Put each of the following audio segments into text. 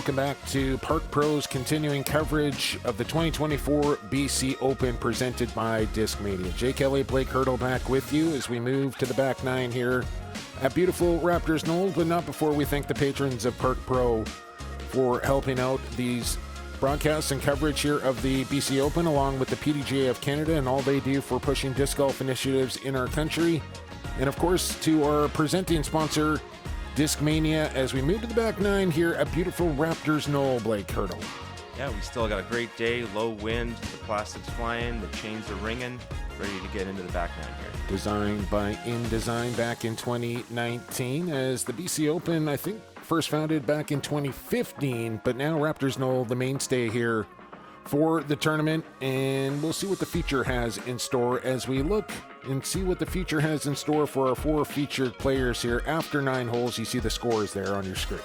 welcome back to Park Pro's continuing coverage of the 2024 BC Open presented by Discmania. Jake Elliott, Blake Hurdle back with you as we move to the back nine here at beautiful Raptors Knoll, but not before we thank the patrons of Park Pro for helping out these broadcasts and coverage here of the BC Open, along with the PDGA of Canada and all they do for pushing disc golf initiatives in our country. And of course, to our presenting sponsor, Discmania, as we move to the back nine here at beautiful Raptors Knoll, Blake Hurdle. Yeah, we still got a great day, low wind, the plastic's flying, the chains are ringing, ready to get into the back nine here. Designed by InDesign back in 2019, as the BC Open, I think, first founded back in 2015, but now Raptors Knoll, the mainstay here for the tournament, and we'll see what the future has in store as we look and see what the future has in store for our four featured players here. After 9 holes, you see the scores there on your screen.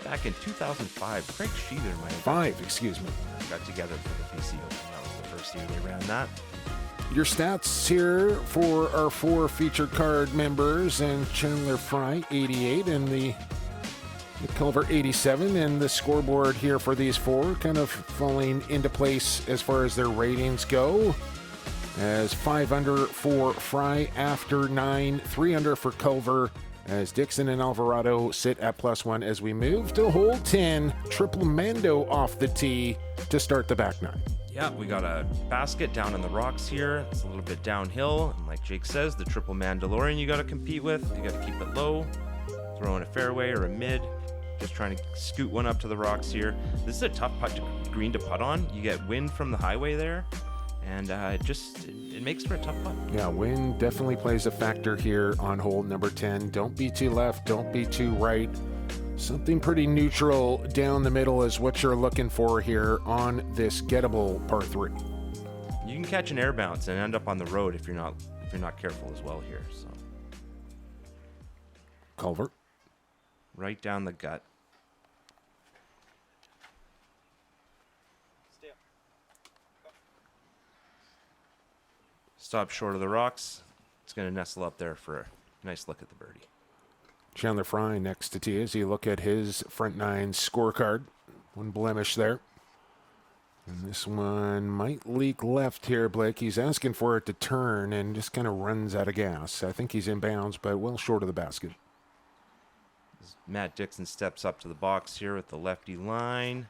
Back in 2005, Craig Sheether might have 5, excuse me. got together for the BC Open. That was the first year they ran that. Your stats here for our 4 featured card members, and Chandler Fry, 88, and the Culver, 87, and the scoreboard here for these 4 kind of falling into place as far as their ratings go. As 5 under for Fry after 9, 3 under for Culver, as Dixon and Alvarado sit at +1 as we move to hole 10, triple Mando off the tee to start the back nine. Yeah, we got a basket down in the rocks here. It's a little bit downhill, and like Jake says, the triple Mandalorian you got to compete with. You got to keep it low, throw in a fairway or a mid. Just trying to scoot one up to the rocks here. This is a tough green to putt on. You get wind from the highway there, and it makes for a tough putt. Yeah, wind definitely plays a factor here on hole number 10. Don't be too left, don't be too right. Something pretty neutral down the middle is what you're looking for here on this gettable par 3. You can catch an air bounce and end up on the road if you're not careful as well here. So Culver. Right down the gut. Stop short of the rocks. It's going to nestle up there for a nice look at the birdie. Chandler Fry next to tee as you look at his front nine scorecard. 1 blemish there. And this one might leak left here, Blake. He's asking for it to turn and just kind of runs out of gas. I think he's in bounds, but well short of the basket. As Matt Dixon steps up to the box here with the lefty line.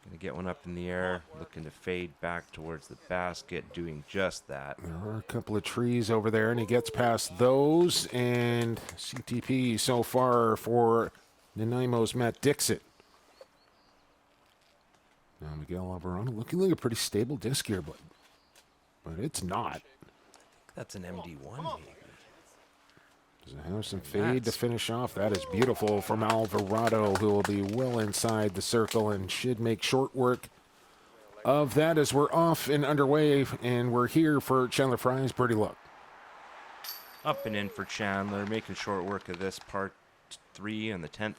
Going to get one up in the air, looking to fade back towards the basket, doing just that. There are a couple of trees over there, and he gets past those, and CTP so far for Nanaimo's Matt Dixon. Now Miguel Alvarado looking like a pretty stable disc here, but it's not. I think that's an MD1 maybe. Does it have some fade to finish off? That is beautiful from Alvarado, who will be well inside the circle and should make short work of that as we're off and underway, and we're here for Chandler Fry's birdie look. Up and in for Chandler, making short work of this part 3 and the 10th.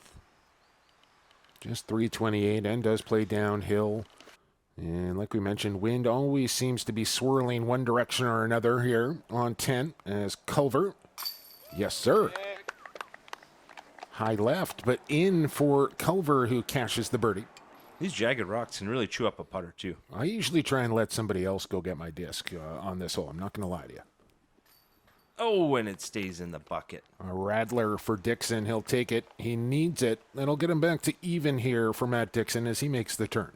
Just 328 and does play downhill. And like we mentioned, wind always seems to be swirling one direction or another here on 10 as Culver. Yes, sir. High left, but in for Culver, who cashes the birdie. These jagged rocks can really chew up a putter, too. I usually try and let somebody else go get my disc on this hole. I'm not going to lie to you. Oh, and it stays in the bucket. A rattler for Dixon. He'll take it. He needs it. That'll get him back to even here for Matt Dixon as he makes the turn.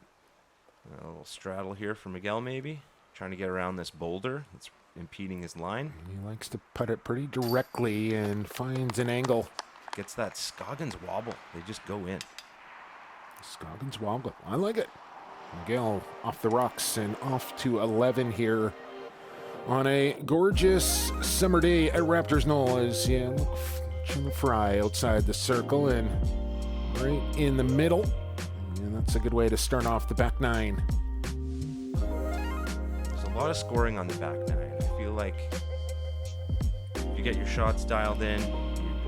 A little straddle here for Miguel, maybe. Trying to get around this boulder that's impeding his line. He likes to putt it pretty directly and finds an angle. Gets that Scoggins wobble. They just go in. Scoggins wobble. I like it. Miguel off the rocks and off to 11 here on a gorgeous summer day at Raptors Knoll as look Fry outside the circle and right in the middle. And that's a good way to start off the back nine. There's a lot of scoring on the back nine. I feel like if you get your shots dialed in,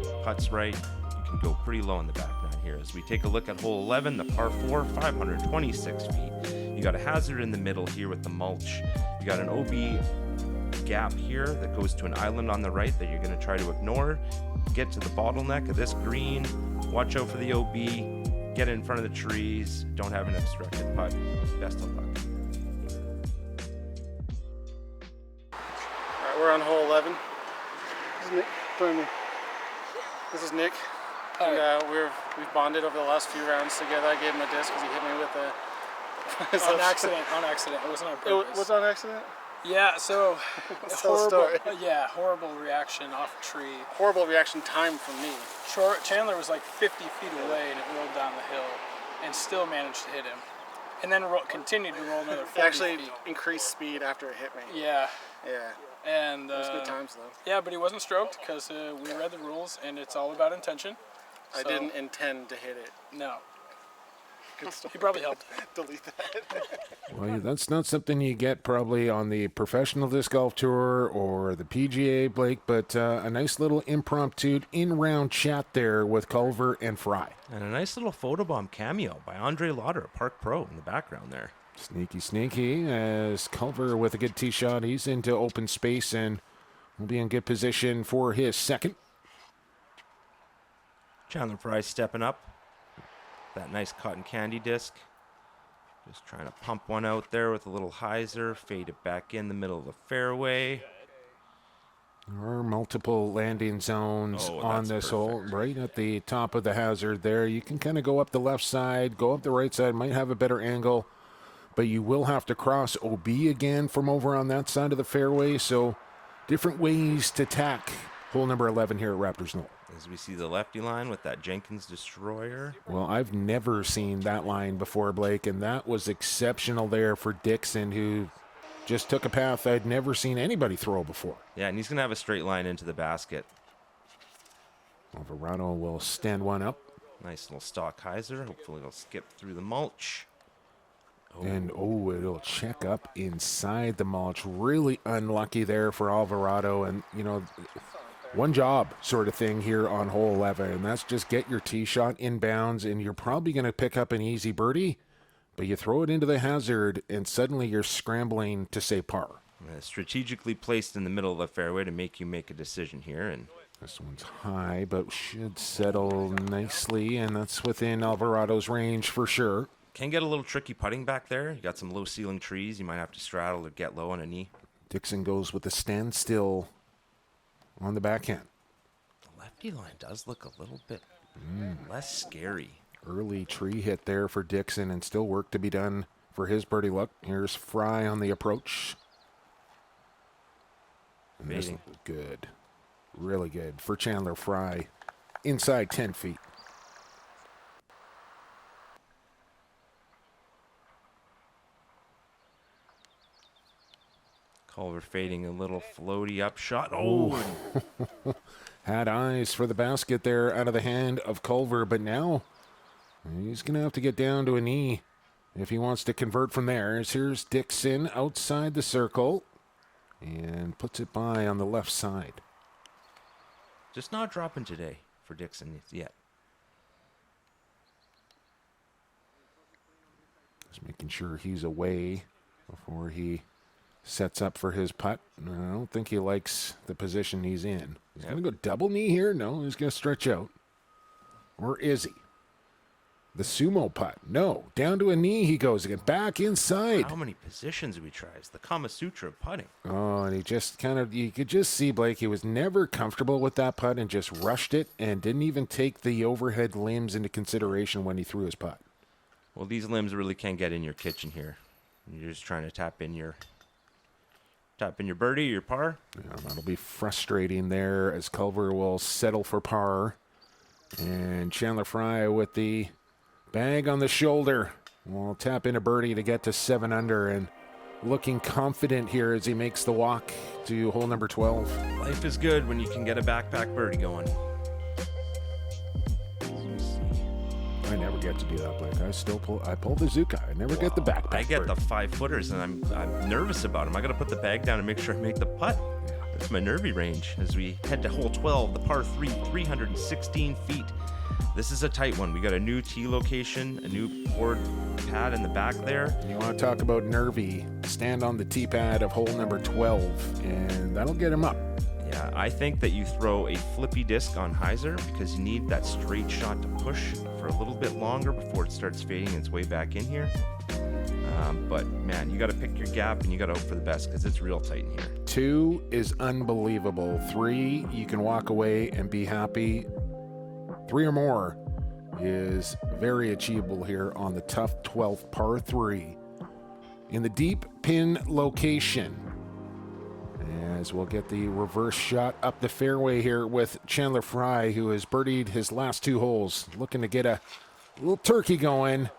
your putts right, you can go pretty low in the back nine here. As we take a look at hole 11, the par 4, 526 feet. You got a hazard in the middle here with the mulch. You got an OB gap here that goes to an island on the right that you're going to try to ignore. Get to the bottleneck of this green. Watch out for the OB. get it in front of the trees, don't have an obstructed putt. Best of luck. All right, we're on hole 11. This is Nick. Join me. This is Nick. And we've bonded over the last few rounds together. I gave him a disc because he hit me with a... On accident. It wasn't on purpose. It was on accident? Yeah, so horrible reaction off a tree. Horrible reaction time from me. Chandler was like 50 feet away and it rolled down the hill and still managed to hit him. And then continued to roll another 40 Actually feet. increased speed after it hit me. Yeah. Yeah. And it was good times though. Yeah, but he wasn't stroked because we read the rules and it's all about intention. I didn't intend to hit it. No. He probably helped. Delete that. Well, that's not something you get probably on the professional disc golf tour or the PGA, Blake, but a nice little impromptu in-round chat there with Culver and Fry. And a nice little photobomb cameo by Andre Lauder, Park Pro, in the background there. Sneaky, as Culver with a good tee shot. He's into open space and will be in good position for his second. Chandler Fry stepping up. That nice cotton candy disc. Just trying to pump one out there with a little hyzer. Fade it back in the middle of the fairway. There are multiple landing zones on this hole. Right at the top of the hazard there. You can kind of go up the left side, go up the right side, might have a better angle. But you will have to cross OB again from over on that side of the fairway. So different ways to tack hole number 11 here at Raptors Knoll. As we see the lefty line with that Jenkins Destroyer. Well, I've never seen that line before, Blake, and that was exceptional there for Dixon, who just took a path I'd never seen anybody throw before. Yeah, and he's going to have a straight line into the basket. Alvarado will stand one up. Nice little stock hyzer. Hopefully it'll skip through the mulch. And, it'll check up inside the mulch. Really unlucky there for Alvarado. And, one job sort of thing here on hole 11, and that's just get your tee shot inbounds, and you're probably going to pick up an easy birdie, but you throw it into the hazard, and suddenly you're scrambling to say par. Strategically placed in the middle of the fairway to make you make a decision here. And this one's high, but should settle nicely, and that's within Alvarado's range for sure. Can get a little tricky putting back there. You got some low ceiling trees. You might have to straddle or get low on a knee. Dixon goes with the standstill on the backhand. The lefty line does look a little bit less scary. Early tree hit there for Dixon, and still work to be done for his birdie luck. Here's Fry on the approach. And this is good. Really good for Chandler Fry. Inside 10 feet. Culver fading a little floaty up shot. Had eyes for the basket there out of the hand of Culver, but now he's going to have to get down to a knee if he wants to convert from there. Here's Dixon outside the circle and puts it by on the left side. Just not dropping today for Dixon yet. Just making sure he's away before he sets up for his putt. I don't think he likes the position he's in. He's going to go double knee here. No, he's going to stretch out. Or is he? The sumo putt. No, down to a knee he goes again. Back inside. How many positions did we try? It's the Kama Sutra of putting. Oh, and he just you could just see, Blake, he was never comfortable with that putt and just rushed it and didn't even take the overhead limbs into consideration when he threw his putt. Well, these limbs really can't get in your kitchen here. You're just trying to tap in your birdie, your par. Yeah, that'll be frustrating there as Culver will settle for par. And Chandler Fry with the bag on the shoulder will tap in a birdie to get to 7 under and looking confident here as he makes the walk to hole number 12. Life is good when you can get a backpack birdie going. I never get to do that, Blake. I pull the Zuka. I never get the backpack. I get the 5-footers, and I'm nervous about them. I got to put the bag down and make sure I make the putt. That's my nervy range as we head to hole 12, the par 3, 316 feet. This is a tight one. We got a new tee location, a new board pad in the back there. You want to talk about nervy? Stand on the tee pad of hole number 12, and that'll get him up. Yeah, I think that you throw a flippy disc on hyzer because you need that straight shot to push for a little bit longer before it starts fading its way back in here. But man, you got to pick your gap and you got to hope for the best because it's real tight in here. 2 is unbelievable. 3, you can walk away and be happy. 3 or more is very achievable here on the tough 12th par 3 in the deep pin location. As we'll get the reverse shot up the fairway here with Chandler Fry, who has birdied his last 2 holes, looking to get a little turkey going.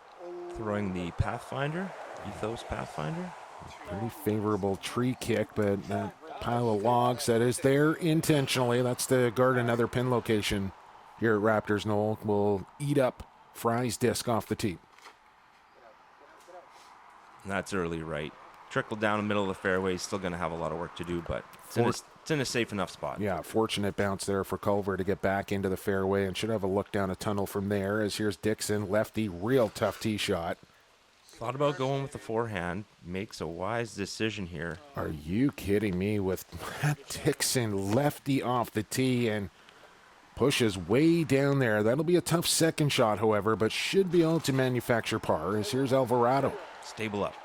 Throwing the Pathfinder, Ethos Pathfinder. Pretty favorable tree kick, but that pile of logs that is there intentionally, that's to guard another pin location here at Raptors Knoll, will eat up Fry's disc off the tee. That's early right. Trickle down the middle of the fairway. Still going to have a lot of work to do, but it's in a safe enough spot. Yeah, fortunate bounce there for Culver to get back into the fairway and should have a look down a tunnel from there. As here's Dixon, lefty, real tough tee shot. Thought about going with the forehand. Makes a wise decision here. Are you kidding me? With Matt Dixon, lefty off the tee and pushes way down there. That'll be a tough second shot, however, but should be able to manufacture par. As here's Alvarado. Stable up.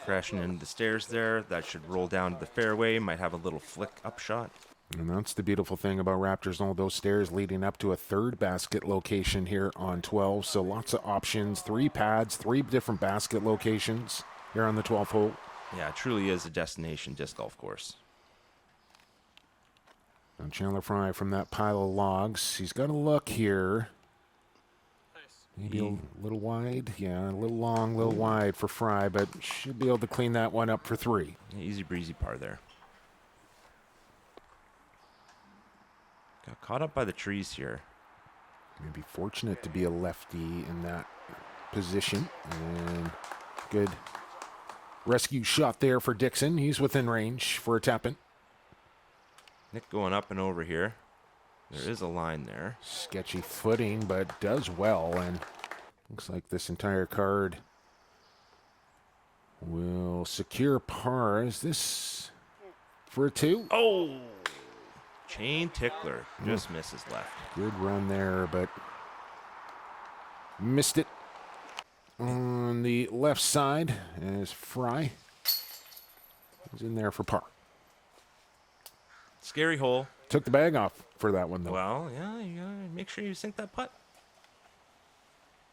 Crashing into the stairs there. That should roll down to the fairway. Might have a little flick up shot. And that's the beautiful thing about Raptors Knoll, those stairs leading up to a 3rd basket location here on 12. So lots of options, 3 pads, 3 different basket locations here on the 12th hole. Yeah, it truly is a destination disc golf course. And Chandler Fry from that pile of logs. He's got a look here. Maybe a little wide. Yeah, a little long, a little wide for Fry, but should be able to clean that one up for 3. Easy breezy par there. Got caught up by the trees here. Maybe fortunate to be a lefty in that position. And good rescue shot there for Dixon. He's within range for a tap-in. Nick going up and over here. There is a line there. Sketchy footing, but does well. And looks like this entire card will secure par. Is this for a 2? Oh! Chain tickler. Just misses left. Good run there, but missed it. On the left side is Fry. He's in there for par. Scary hole. Took the bag off for that one, though. Well, yeah, you gotta make sure you sink that putt.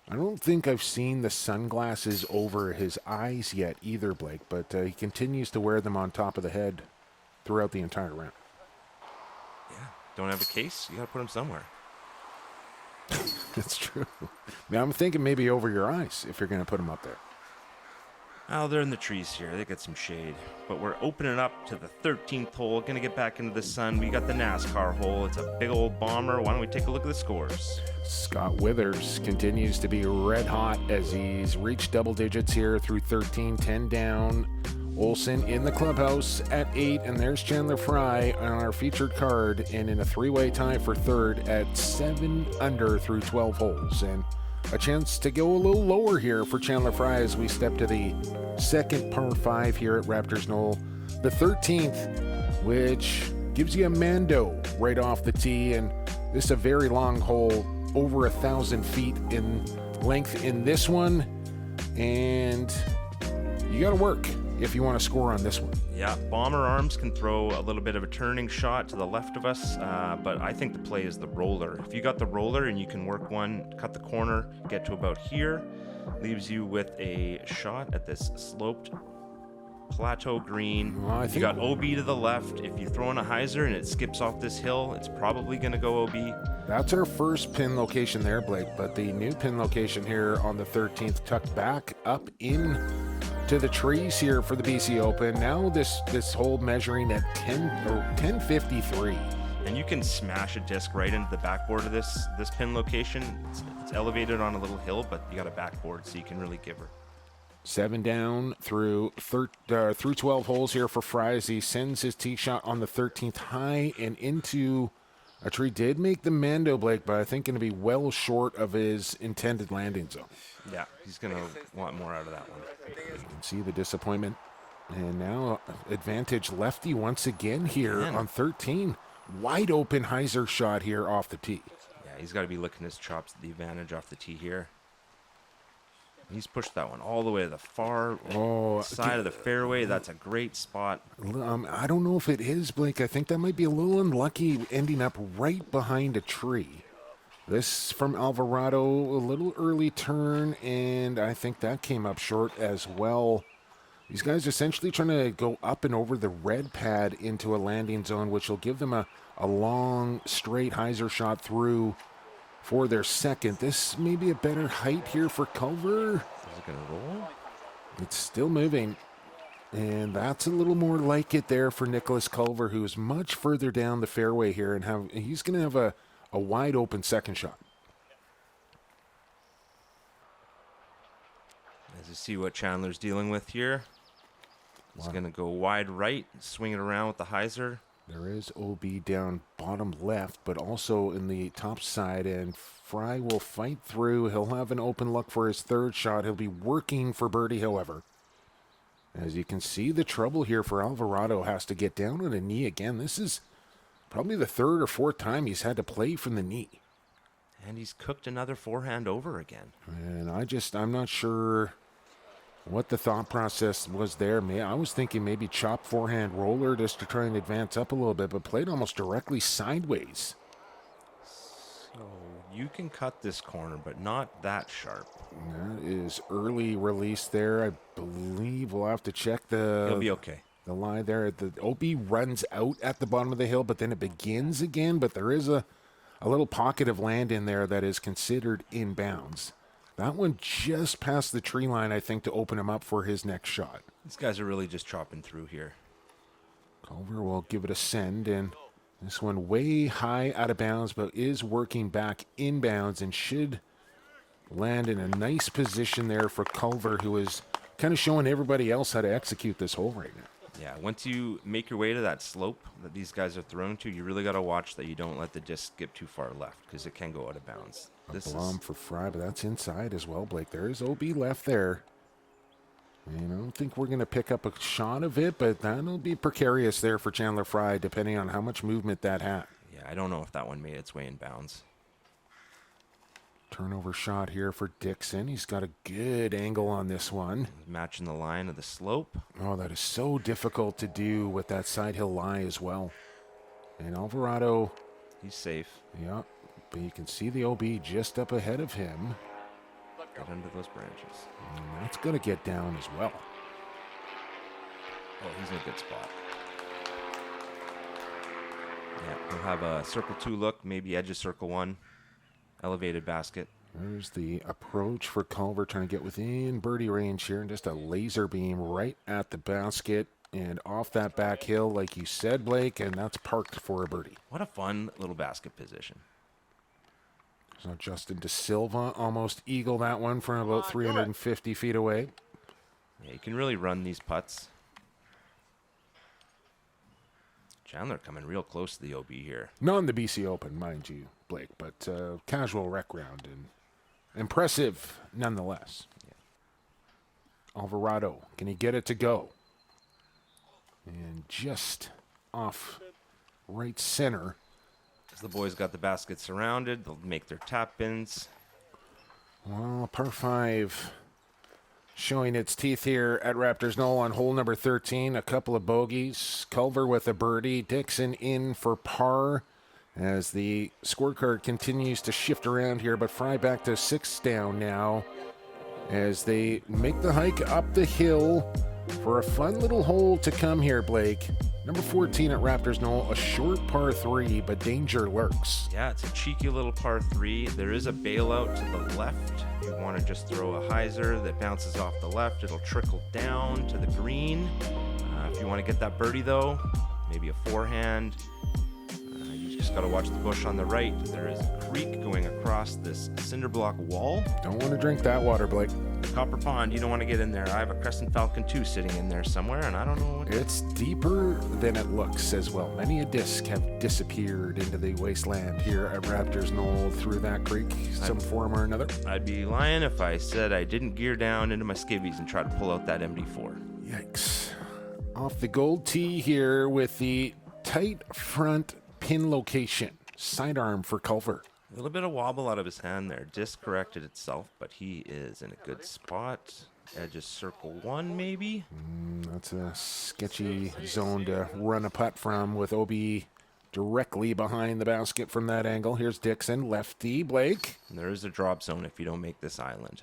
I don't think I've seen the sunglasses over his eyes yet either, Blake, but he continues to wear them on top of the head throughout the entire round. Yeah, don't have a case? You gotta put them somewhere. That's true. Now, I'm thinking maybe over your eyes if you're going to put them up there. Oh, they're in the trees here. They get some shade. But we're opening up to the 13th hole. Going to get back into the sun. We got the NASCAR hole. It's a big old bomber. Why don't we take a look at the scores? Scott Withers continues to be red hot as he's reached double digits here through 13, 10 down. Olsen in the clubhouse at 8, and there's Chandler Fry on our featured card and in a 3-way tie for 3rd at 7 under through 12 holes. And a chance to go a little lower here for Chandler Fry as we step to the 2nd par 5 here at Raptors Knoll. The 13th, which gives you a Mando right off the tee, and this is a very long hole, over 1,000 feet in length in this one, and you got to work if you want to score on this one. Yeah, bomber arms can throw a little bit of a turning shot to the left of us, but I think the play is the roller. If you got the roller and you can work one, cut the corner, get to about here, leaves you with a shot at this sloped plateau green. Well, I you think got OB to the left. If you throw in a hyzer and it skips off this hill, it's probably going to go OB. That's our first pin location there, Blake, but the new pin location here on the 13th tucked back up in to the trees here for the BC Open. Now this hole measuring at 1053. And you can smash a disc right into the backboard of this pin location. It's elevated on a little hill, but you got a backboard, so you can really give her. 7 down through 12 holes here for Fry as he sends his tee shot on the 13th high and into a tree. Did make the Mando, Blake, but I think going to be well short of his intended landing zone. Yeah, he's going to want more out of that one. You can see the disappointment. And now advantage lefty once again here on 13. Wide open hyzer shot here off the tee. he's got to be licking his chops at the advantage off the tee here. He's pushed that one all the way to the far side of the fairway. That's a great spot. I don't know if it is, Blake. I think that might be a little unlucky ending up right behind a tree. This from Alvarado, a little early turn, and I think that came up short as well. These guys essentially trying to go up and over the red pad into a landing zone, which will give them a long, straight hyzer shot through for their second. This may be a better height here for Culver. Is it going to roll? It's still moving. And that's a little more like it there for Nicholas Culver, who is much further down the fairway here, and he's going to have a wide open second shot. As you see what Chandler's dealing with here. He's going to go wide right, swing it around with the hyzer. There is OB down bottom left, but also in the top side, and Fry will fight through. He'll have an open look for his third shot. He'll be working for birdie, however. As you can see, the trouble here for Alvarado has to get down on a knee again. This is probably the third or fourth time he's had to play from the knee. And he's cooked another forehand over again. And I'm not sure what the thought process was there. I was thinking maybe chop forehand roller just to try and advance up a little bit, but played almost directly sideways. So you can cut this corner, but not that sharp. That is early release there. I believe we'll have to check He'll be okay. The lie there. The OB runs out at the bottom of the hill, but then it begins again. But there is a little pocket of land in there that is considered inbounds. That one just past the tree line, I think, to open him up for his next shot. These guys are really just chopping through here. Culver will give it a send, and this one way high out of bounds, but is working back inbounds and should land in a nice position there for Culver, who is kind of showing everybody else how to execute this hole right now. Yeah, once you make your way to that slope that these guys are thrown to, you really got to watch that you don't let the disc skip too far left because it can go out of bounds. This bomb for Fry, but that's inside as well, Blake. There is OB left there. And I don't think we're going to pick up a shot of it, but that'll be precarious there for Chandler Fry, depending on how much movement that had. Yeah, I don't know if that one made its way in bounds. Turnover shot here for Dixon. He's got a good angle on this one. Matching the line of the slope. Oh, that is so difficult to do with that side hill lie as well. And Alvarado. He's safe. Yeah, but you can see the OB just up ahead of him. Get under those branches. And that's going to get down as well. Oh, he's in a good spot. Yeah, he'll have a circle 2 look, maybe edge of circle 1. Elevated basket. There's the approach for Culver, trying to get within birdie range here, and just a laser beam right at the basket and off that back hill, like you said, Blake, and that's parked for a birdie. What a fun little basket position. So Justin De Silva almost eagle that one from about 350 feet away. Yeah, you can really run these putts. Chandler coming real close to the OB here. Not in the BC Open, mind you, Blake, but casual rec round and impressive nonetheless. Yeah. Alvarado, can he get it to go? And just off right center. As the boys got the basket surrounded, they'll make their tap ins. Well, par 5 showing its teeth here at Raptors Knoll on hole number 13. A couple of bogeys. Culver with a birdie. Dixon in for par as the scorecard continues to shift around here, but Fry back to 6 down now as they make the hike up the hill for a fun little hole to come here, Blake. Number 14 at Raptors Knoll, a short par 3, but danger lurks. Yeah, it's a cheeky little par 3. There is a bailout to the left. You want to just throw a hyzer that bounces off the left. It'll trickle down to the green. If you want to get that birdie, though, maybe a forehand. You just got to watch the bush on the right. There is a creek going across this cinder block wall. Don't want to drink that water, Blake. Copper Pond, you don't want to get in there. I have a Crescent Falcon 2 sitting in there somewhere, and I don't know what... It's deeper than it looks as well. Many a disc have disappeared into the wasteland here at Raptors Knoll through that creek, some form or another. I'd be lying if I said I didn't gear down into my skivvies and try to pull out that MD4. Yikes. Off the gold tee here with the tight front pin location. Sidearm for Culver. A little bit of wobble out of his hand there. Disc corrected itself, but he is in a good spot. Edge is circle 1, maybe. That's a sketchy zone to run a putt from with OB directly behind the basket from that angle. Here's Dixon, lefty, Blake. And there is a drop zone if you don't make this island.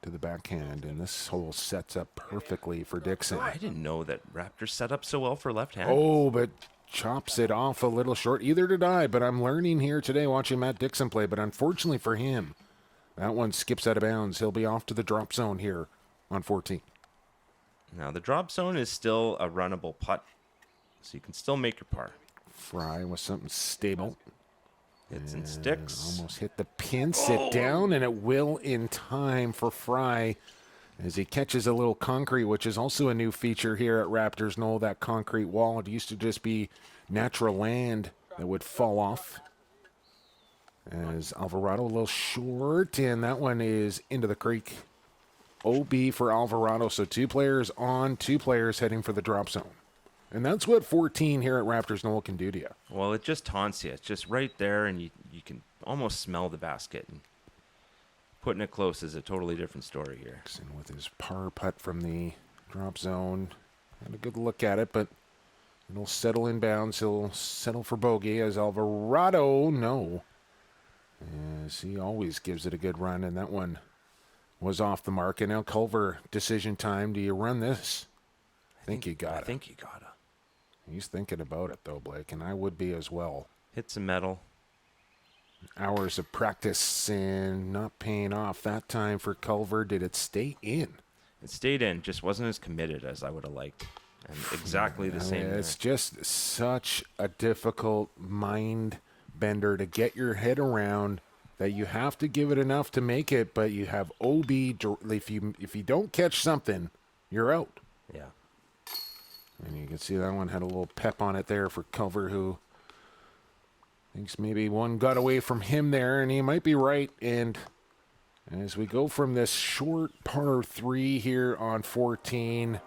To the backhand, and this hole sets up perfectly for Dixon. I didn't know that Raptors set up so well for left-hand. Oh, but chops it off a little short. Either did I, but I'm learning here today watching Matt Dixon play. But unfortunately for him, that one skips out of bounds. He'll be off to the drop zone here on 14. Now, the drop zone is still a runnable putt, so you can still make your par. Fry with something stable. Hits and sticks. Almost hit the pin, sit down, and it will in time for Fry as he catches a little concrete, which is also a new feature here at Raptors Knoll, that concrete wall. It used to just be natural land that would fall off. As Alvarado a little short, and that one is into the creek. OB for Alvarado, so 2 players on, 2 players heading for the drop zone. And that's what 14 here at Raptors Knoll can do to you. Well, it just taunts you. It's just right there, and you can almost smell the basket. And putting it close is a totally different story here. Dixon with his par putt from the drop zone. Had a good look at it, but it'll settle in bounds. He'll settle for bogey as Alvarado, no. As he always gives it a good run, and that one was off the mark. And now Culver, decision time. Do you run this? I think you got it. I think you got it. He's thinking about it, though, Blake, and I would be as well. Hit some metal. Hours of practice and not paying off that time for Culver. Did it stay in? It stayed in, just wasn't as committed as I would have liked. And exactly the same. It's just such a difficult mind bender to get your head around that you have to give it enough to make it, but you have OB. If you don't catch something, you're out. Yeah. And you can see that one had a little pep on it there for Culver, who thinks maybe one got away from him there, and he might be right. And as we go from this short par 3 here on 14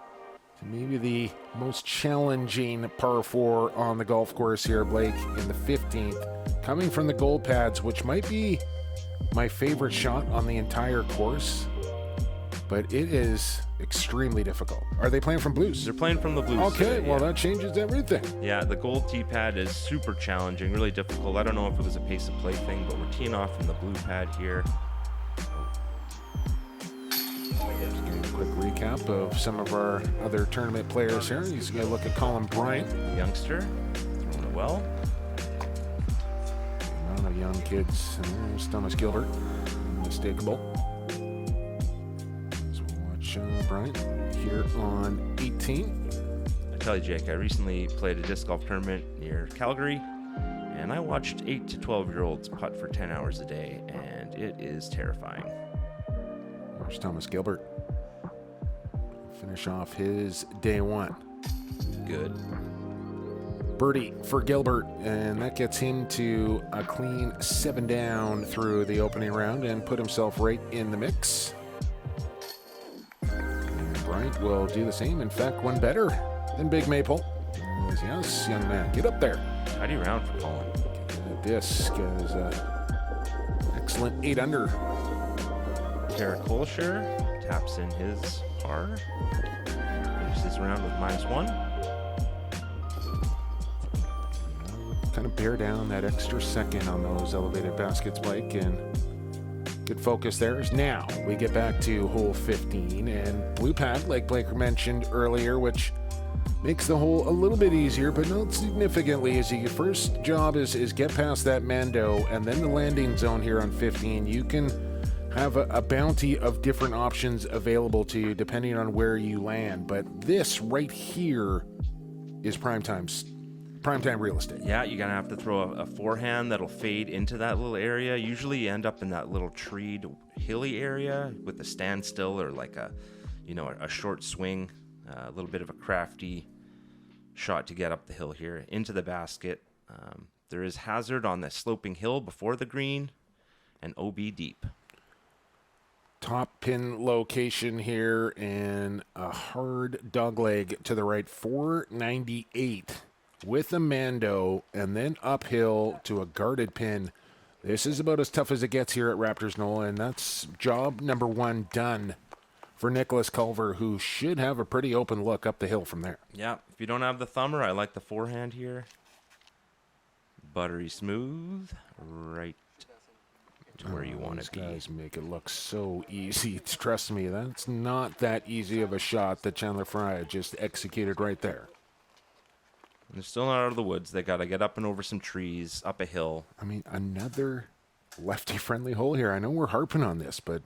to maybe the most challenging par 4 on the golf course here, Blake, in the 15th, coming from the gold pads, which might be my favorite shot on the entire course, but it is extremely difficult. Are they playing from blues? They're playing from the blues. Okay, today, well, yeah. that changes everything. Yeah, the gold tee pad is super challenging, really difficult. I don't know if it was a pace of play thing, but we're teeing off from the blue pad here. Just getting a quick recap of some of our other tournament players here. He's going to look at Colin Bryant. The youngster, throwing it well. The amount of young kids. There's Thomas Gilbert. Unmistakable. So we'll watch Bryant here on 18. I tell you, Jake, I recently played a disc golf tournament near Calgary, and I watched 8 to 12-year-olds putt for 10 hours a day, and it is terrifying. There's Thomas Gilbert. Finish off his day 1. Good. Birdie for Gilbert, and that gets him to a clean 7 down through the opening round and put himself right in the mix. And Bryant will do the same. In fact, one better than Big Maple. Yes, young man, get up there. Tidy round for Colin. The disc is excellent 8 under. Tarek Holscher taps in his par. Finishes round with -1. Kind of bear down that extra second on those elevated baskets, Blake, and good focus there. Now we get back to hole 15 and blue pad, like Blake mentioned earlier, which makes the hole a little bit easier, but not significantly. As your first job is get past that Mando, and then the landing zone here on 15. You can have a bounty of different options available to you depending on where you land, but this right here is primetime real estate. Yeah, you're going to have to throw a forehand that'll fade into that little area. Usually you end up in that little treed, hilly area with a standstill or like a short swing, a little bit of a crafty shot to get up the hill here into the basket. There is hazard on the sloping hill before the green and OB deep. Top pin location here and a hard dogleg to the right, 498 with a Mando, and then uphill to a guarded pin This is about as tough as it gets here at Raptors Knoll, and that's job number 1 done for Nicholas Culver, who should have a pretty open look up the hill from there. Yeah, if you don't have the thumber, I like the forehand here. Buttery smooth, right to where you want These to be. guys make it look so easy. Trust me, that's not that easy of a shot that Chandler Fry just executed right there. They're still not out of the woods. They got to get up and over some trees, up a hill. I mean, another lefty-friendly hole here. I know we're harping on this, but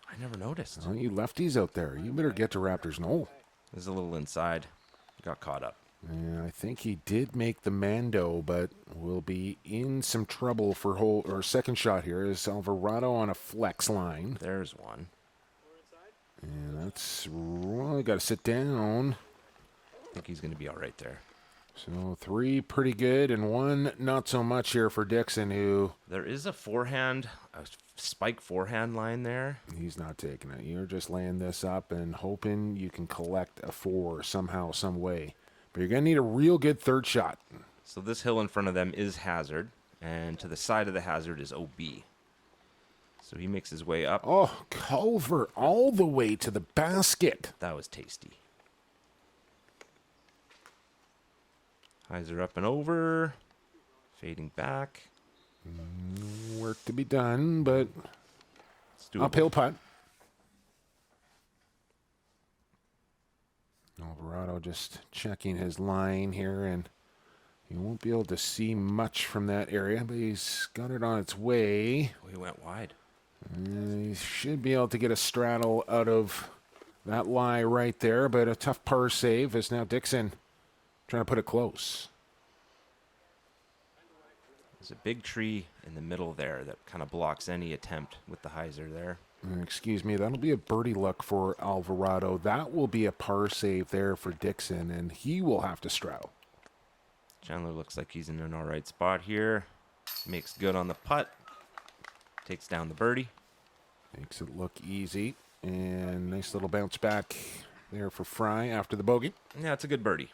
I never noticed. all you lefties out there, you better get to Raptors Knoll. There's a little inside. Got caught up. Yeah, I think he did make the Mando, but will be in some trouble for hole or second shot here. Is Alvarado on a flex line? There's one. And that's well, got to sit down. I think he's going to be all right there. So 3 pretty good and 1 not so much here for Dixon, who There is a spike forehand line there. he's not taking it. You're just laying this up and hoping you can collect a 4 somehow, some way. But you're going to need a real good third shot. So this hill in front of them is hazard, and to the side of the hazard is OB. So he makes his way up. Oh, Culver all the way to the basket. That was tasty. Heiser up and over. Fading back. Work to be done, but It's doable. uphill putt. Alvarado just checking his line here, and he won't be able to see much from that area, but he's got it on its way. Oh, he went wide. He should be able to get a straddle out of that lie right there, but a tough par save is now Dixon trying to put it close. There's a big tree in the middle there that kind of blocks any attempt with the hyzer there. Excuse me, that'll be a birdie luck for Alvarado. That will be a par save there for Dixon, and he will have to straddle. Chandler looks like he's in an all right spot here. Makes good on the putt. Takes down the birdie. Makes it look easy, and nice little bounce back there for Fry after the bogey. Yeah, it's a good birdie.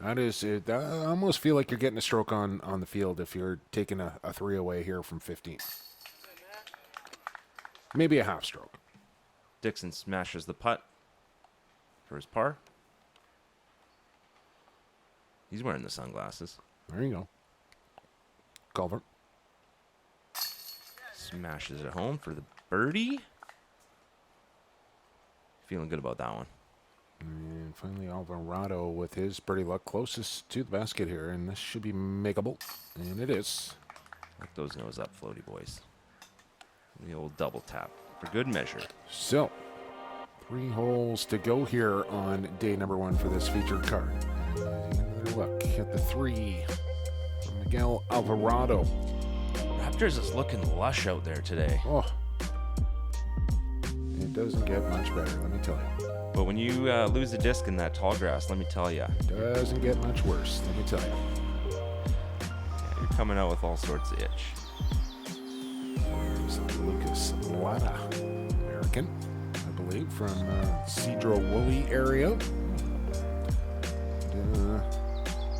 That is it. I almost feel like you're getting a stroke on the field if you're taking a 3 away here from 15. Maybe a half stroke. Dixon smashes the putt for his par. He's wearing the sunglasses. There you go. Culver. Smashes it home for the birdie. Feeling good about that one. And finally Alvarado with his birdie luck closest to the basket here, and this should be makeable. And it is. Like those nose up floaty boys. The old double tap for good measure. So, 3 holes to go here on day number 1 for this featured card. Another look at the 3 from Miguel Alvarado. Raptors is looking lush out there today. Oh, it doesn't get much better, let me tell you. But when you lose a disc in that tall grass, let me tell you, Doesn't get much worse, let me tell you. you're coming out with all sorts of itch. There's Lucas Lada, American, I believe, from Cedro Woolley area.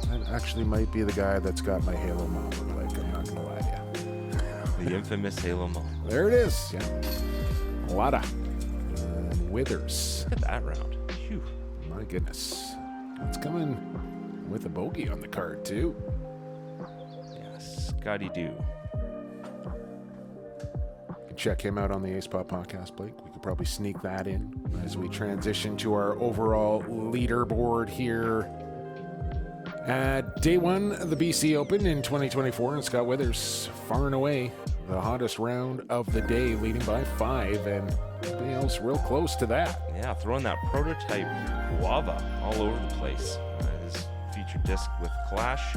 That actually might be the guy that's got my Halo mom look like, I'm not going to lie to you. The infamous Halo Mall. There it is, yeah. Lada. And Withers. Look at that round. Phew. My goodness. That's coming with a bogey on the card, too. Yes, Scotty Doo. You can check him out on the Ace Pop podcast, Blake. We could probably sneak that in as we transition to our overall leaderboard here at day 1 of the BC Open in 2024. And Scott Withers, far and away the hottest round of the day, leading by 5, and everybody else real close to that. Yeah, throwing that prototype guava all over the place. His featured disc with Clash.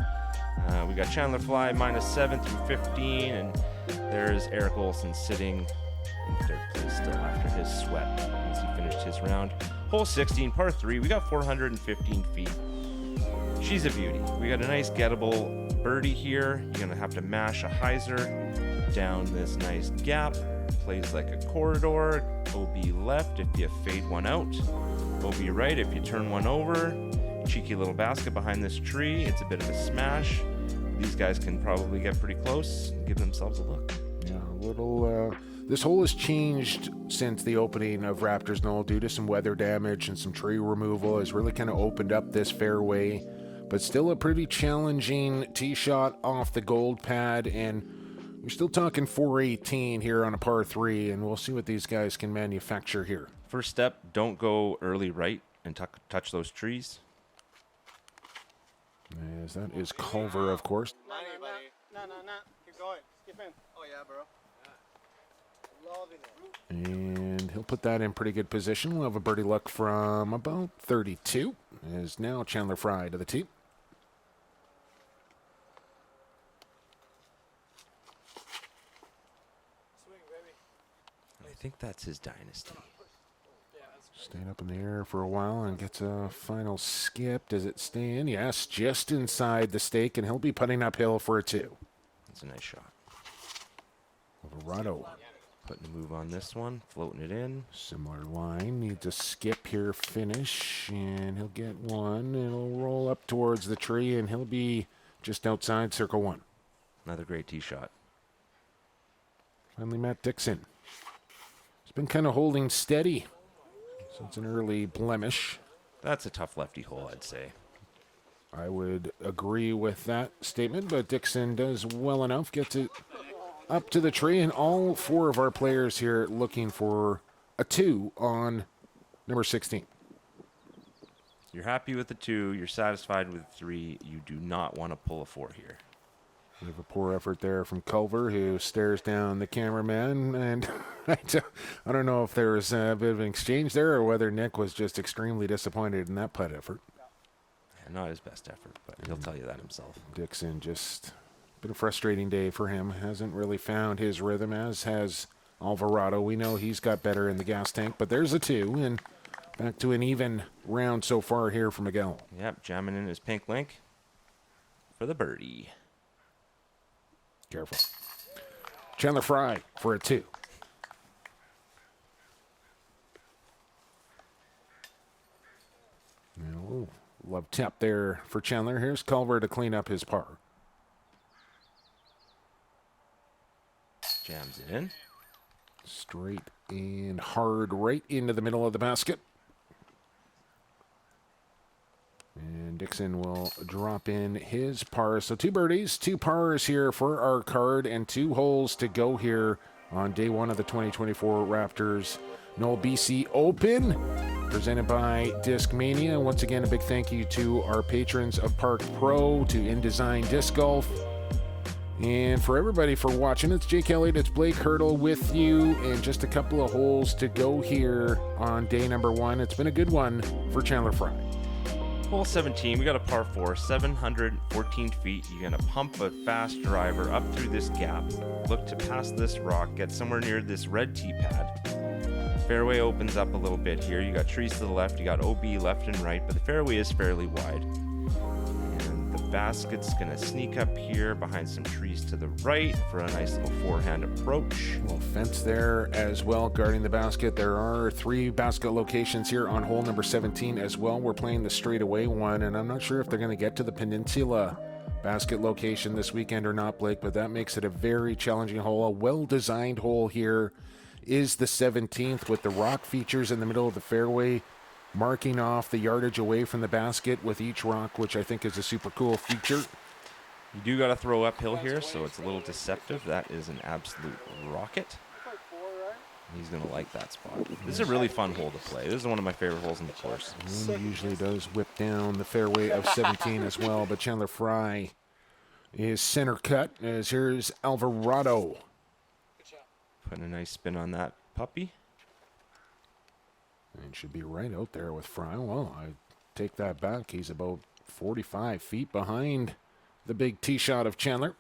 We got Chandler Fry -7 through 15, and there's Eric Olson sitting in 3rd place still after his sweat as he finished his round. Hole 16, par 3. We got 415 feet. She's a beauty. We got a nice gettable birdie here. You're going to have to mash a hyzer down this nice gap. Plays like a corridor. OB left if you fade one out. OB right if you turn one over. Cheeky little basket behind this tree. It's a bit of a smash. these guys can probably get pretty close and give themselves a look. Yeah, a little. This hole has changed since the opening of Raptors Knoll due to some weather damage and some tree removal. Has really kind of opened up this fairway, but still a pretty challenging tee shot off the gold pad, and we're still talking 418 here on a par 3, and we'll see what these guys can manufacture here. First step, don't go early right and touch those trees. As that is Culver, of course. No. Keep going. Skip in. Oh, yeah, bro. Loving it. And he'll put that in pretty good position. We'll have a birdie luck from about 32. Is now Chandler Fry to the tee. Swing, baby. I think that's his dynasty. Stayed up in the air for a while and gets a final skip. Does it stay in? Yes, just inside the stake, and he'll be putting uphill for a 2. That's a nice shot. Alvarado. Putting a move on this one, floating it in. Similar line. Needs a skip here, finish, and he'll get one. It'll roll up towards the tree, and he'll be just outside circle 1. Another great tee shot. Finally, Matty Dixon. He's been kind of holding steady. So it's an early blemish. That's a tough lefty hole, I'd say. I would agree with that statement, but Dixon does well enough, gets it up to the tree, and all 4 of our players here looking for a 2 on number 16. You're happy with the 2. You're satisfied with 3. You do not want to pull a 4 here. We have a poor effort there from Culver, who stares down the cameraman, and I don't know if there was a bit of an exchange there or whether Nick was just extremely disappointed in that putt effort. Yeah, not his best effort, but he'll tell you that himself. Dixon, just been a frustrating day for him. Hasn't really found his rhythm, as has Alvarado. We know he's got better in the gas tank, but there's a 2, and back to an even round so far here for Miguel. Yep, jamming in his pink link for the birdie. Careful. Chandler Fry for a 2. Oh, love tap there for Chandler. Here's Culver to clean up his par. Jams it in. Straight and hard right into the middle of the basket. And Dixon will drop in his par. So 2 birdies, 2 pars here for our card, and 2 holes to go here on day 1 of the 2024 Raptors Knoll BC Open, presented by Disc Mania. Once again, a big thank you to our patrons of Park Pro, to InDesign Disc Golf, and for everybody for watching. It's Jake Elliott, it's Blake Hurdle with you, and just a couple of holes to go here on day number 1. It's been a good one for Chandler Fry. Hole 17, we got a par 4, 714 feet. You're going to pump a fast driver up through this gap. Look to pass this rock, get somewhere near this red tee pad. Fairway opens up a little bit here. You got trees to the left, you got OB left and right, but the fairway is fairly wide. And the basket's going to sneak up here behind some trees to the right for a nice little forehand approach. A little fence there as well guarding the basket. There are 3 basket locations here on hole number 17 as well. We're playing the straightaway one, and I'm not sure if they're going to get to the Peninsula basket location this weekend or not, Blake, but that makes it a very challenging hole. A well-designed hole here is the 17th, with the rock features in the middle of the fairway, marking off the yardage away from the basket with each rock, which I think is a super cool feature. You do got to throw uphill here, so it's a little deceptive. That is an absolute rocket. He's going to like that spot. This is a really fun hole to play. This is one of my favorite holes in the course. He usually does whip down the fairway of 17 as well, but Chandler Fry is center cut, as here's Alvarado. Putting a nice spin on that puppy. And should be right out there with Fry. Well, I take that back. He's about 45 feet behind the big tee shot of Chandler.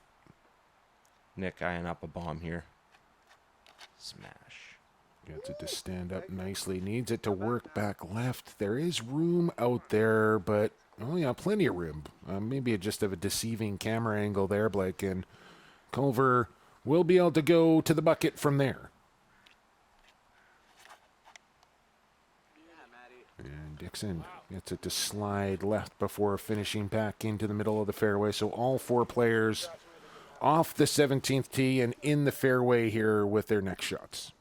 Nick eyeing up a bomb here. Smash. Gets it to stand up nicely. Needs it to work back left. There is room out there, but, oh yeah, plenty of room. Maybe just a deceiving camera angle there, Blake. And Culver will be able to go to the bucket from there. And Dixon Gets it to slide left before finishing back into the middle of the fairway. So all 4 players off the 17th tee and in the fairway here with their next shots.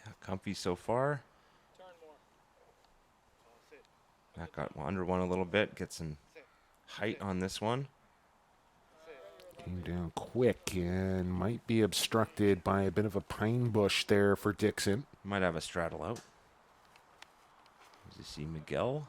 Yeah, comfy so far. That got under one a little bit. Get some height on this one. Came down quick and might be obstructed by a bit of a pine bush there for Dixon. Might have a straddle out. As you see Miguel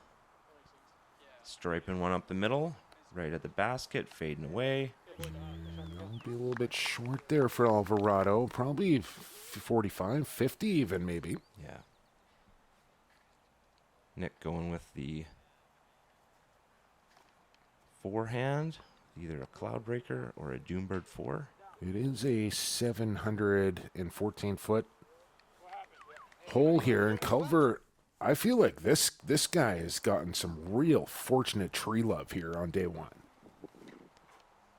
striping one up the middle, right at the basket, fading away. That'll be a little bit short there for Alvarado. Probably 45, 50 even maybe. Yeah. Nick going with the forehand, either a Cloudbreaker or a Doombird 4. It is a 714-foot hole here, and Culver, I feel like this guy has gotten some real fortunate tree love here on day 1.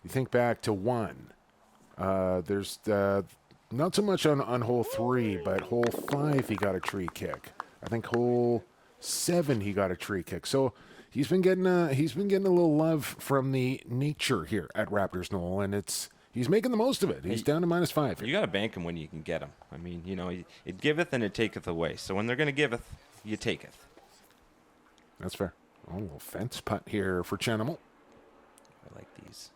You think back to 1. There's not so much on hole 3, but hole 5 he got a tree kick. I think hole 7 he got a tree kick. So he's been getting a little love from the nature here at Raptors Knoll, and he's making the most of it. He's down to -5 here. You got to bank him when you can get him. I mean, you know, it giveth and it taketh away. So when they're going to giveth, you taketh. That's fair. Oh, a little fence putt here for Chenimal. I like these.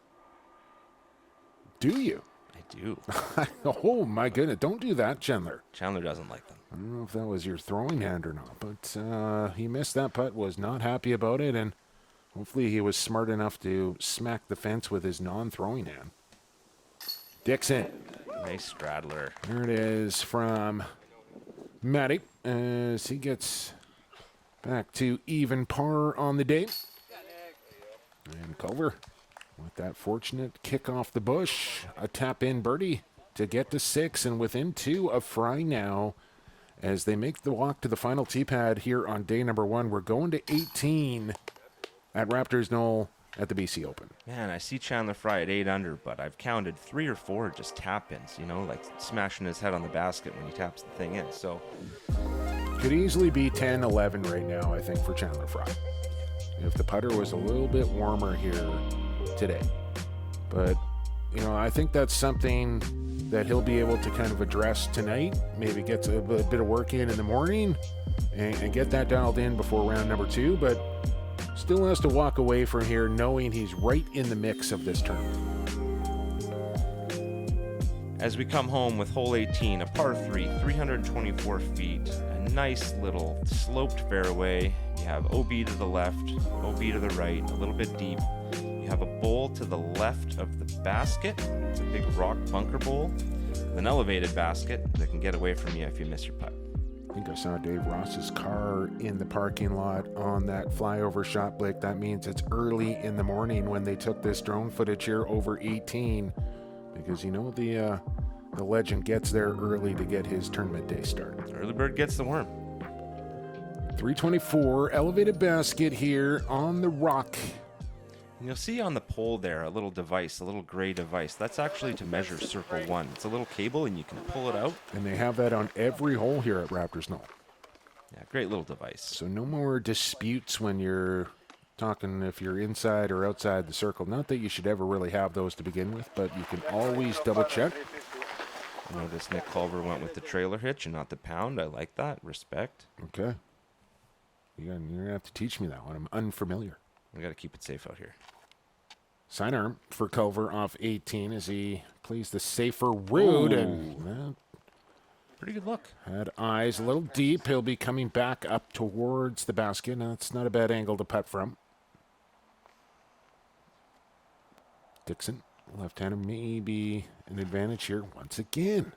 Do you? I do. Oh, my goodness. Don't do that, Chandler. Chandler doesn't like them. I don't know if that was your throwing hand or not, but he missed that putt, was not happy about it, and hopefully he was smart enough to smack the fence with his non-throwing hand. Dixon. Nice straddler. There it is from Matty as he gets back to even par on the day. And Culver with that fortunate kick off the bush, a tap-in birdie to get to 6, and within 2 of Fry now as they make the walk to the final tee pad here on day number 1. We're going to 18 at Raptors Knoll at the BC Open. Man, I see Chandler Fry at 8 under, but I've counted 3 or 4 just tap-ins, you know, like smashing his head on the basket when he taps the thing in. So could easily be 10, 11 right now, I think, for Chandler Fry, if the putter was a little bit warmer here today. But, you know, I think that's something that he'll be able to kind of address tonight. Maybe gets a bit of work in the morning and get that dialed in before round number 2. But still has to walk away from here knowing he's right in the mix of this tournament. as we come home with hole 18, a par 3, 324 feet, a nice little sloped fairway. You have OB to the left, OB to the right, a little bit deep. You have a bowl to the left of the basket. It's a big rock bunker bowl with an elevated basket that can get away from you if you miss your putt. I think I saw Dave Ross's car in the parking lot on that flyover shot, Blake. That means it's early in the morning when they took this drone footage here over 18, because you know the legend gets there early to get his tournament day started. Early bird gets the worm. 324, elevated basket here on the rock. And you'll see on the pole there a little device, a little gray device. That's actually to measure circle 1. It's a little cable and you can pull it out. And they have that on every hole here at Raptors Knoll. Yeah, great little device. So no more disputes when you're talking if you're inside or outside the circle. Not that you should ever really have those to begin with, but you can always double check. Notice Nick Culver went with the trailer hitch and not the pound. I like that. Respect. Okay. You're going to have to teach me that one. I'm unfamiliar. We got to keep it safe out here. Sidearm for Culver off 18 as he plays the safer road. Ooh. And Pretty good look. had eyes a little deep. He'll be coming back up towards the basket. Now, it's not a bad angle to putt from. Dixon, left-hander, may be an advantage here once again.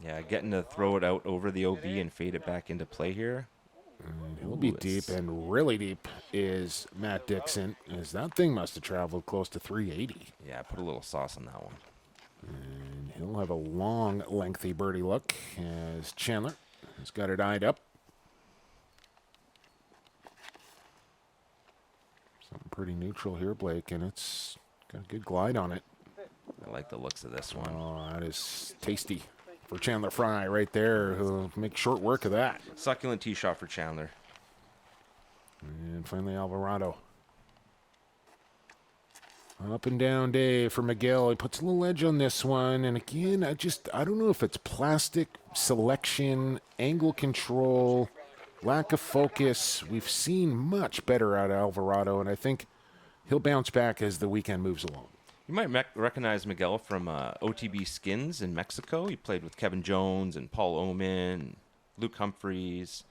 Yeah, getting to throw it out over the OB and fade it back into play here. And he'll be deep, and really deep is Matt Dixon, as that thing must have traveled close to 380. Yeah, put a little sauce on that one. And he'll have a long, lengthy birdie look as Chandler has got it eyed up. Something pretty neutral here, Blake, and it's got a good glide on it. I like the looks of this one. Oh, that is tasty for Chandler Fry right there, who'll make short work of that. Succulent tee shot for Chandler. And finally Alvarado. Up and down day for Miguel. He puts a little edge on this one. And again, I don't know if it's plastic selection, angle control, lack of focus. We've seen much better out of Alvarado, and I think he'll bounce back as the weekend moves along. You might recognize Miguel from OTB Skins in Mexico. He played with Kevin Jones and Paul Oman, Luke Humphreys.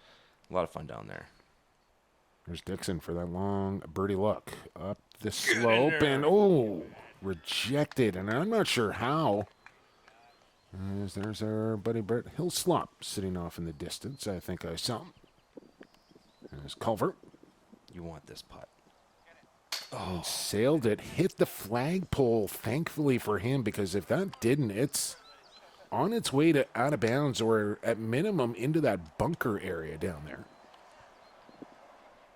A lot of fun down there. There's Dixon for that long birdie luck. Up the slope, and rejected. And I'm not sure how. There's our buddy Bert Hillslop sitting off in the distance. I think I saw him. There's Culver. You want this putt. Oh, sailed it, hit the flagpole, thankfully for him, because if that didn't, it's on its way to out of bounds or at minimum into that bunker area down there.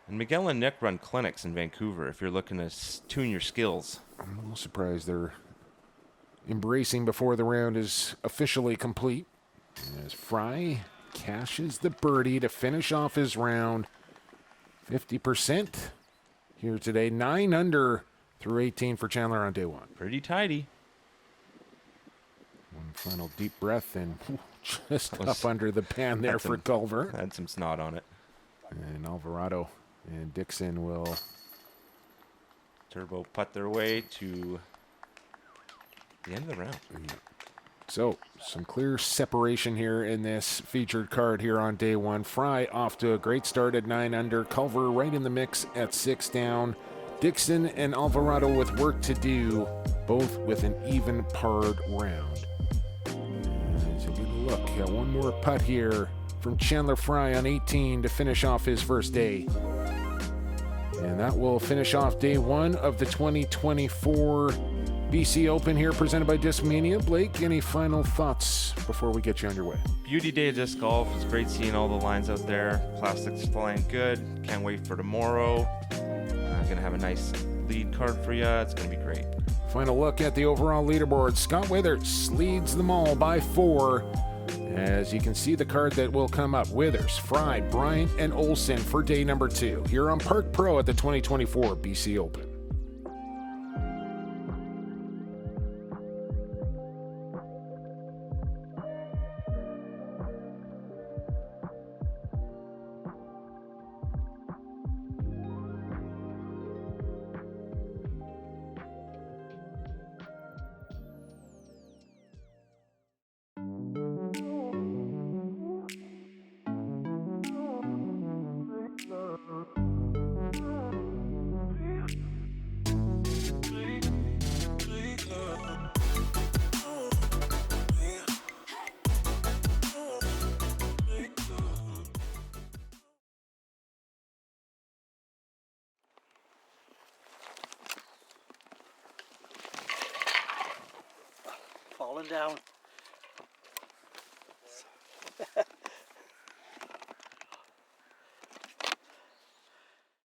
And Miguel and Nick run clinics in Vancouver if you're looking to tune your skills. I'm a little surprised they're embracing before the round is officially complete. As Fry cashes the birdie to finish off his round. 50% here today. 9 under through 18 for Chandler on day one. Pretty tidy. One final deep breath and just up under the pan there for Culver. Had some snot on it. And Alvarado and Dixon will turbo putt their way to the end of the round. So some clear separation here in this featured card here on day one. Fry off to a great start at 9 under. Culver right in the mix at 6 down. Dixon and Alvarado with work to do, both with an even parred round. As a good look at one more putt here from Chandler Fry on 18 to finish off his first day. And that will finish off day one of the 2024 BC Open here, presented by Discmania. Blake, any final thoughts before we get you on your way? Beauty day of disc golf. It's great seeing all the lines out there. Plastic's flying good. Can't wait for tomorrow. Gonna have a nice lead card for you. It's gonna be great. Final look at the overall leaderboard. Scott Withers leads them all by 4. As you can see the card that will come up. Withers, Fry, Bryant, and Olsen for day number 2 here on Park Pro at the 2024 BC Open. Falling down.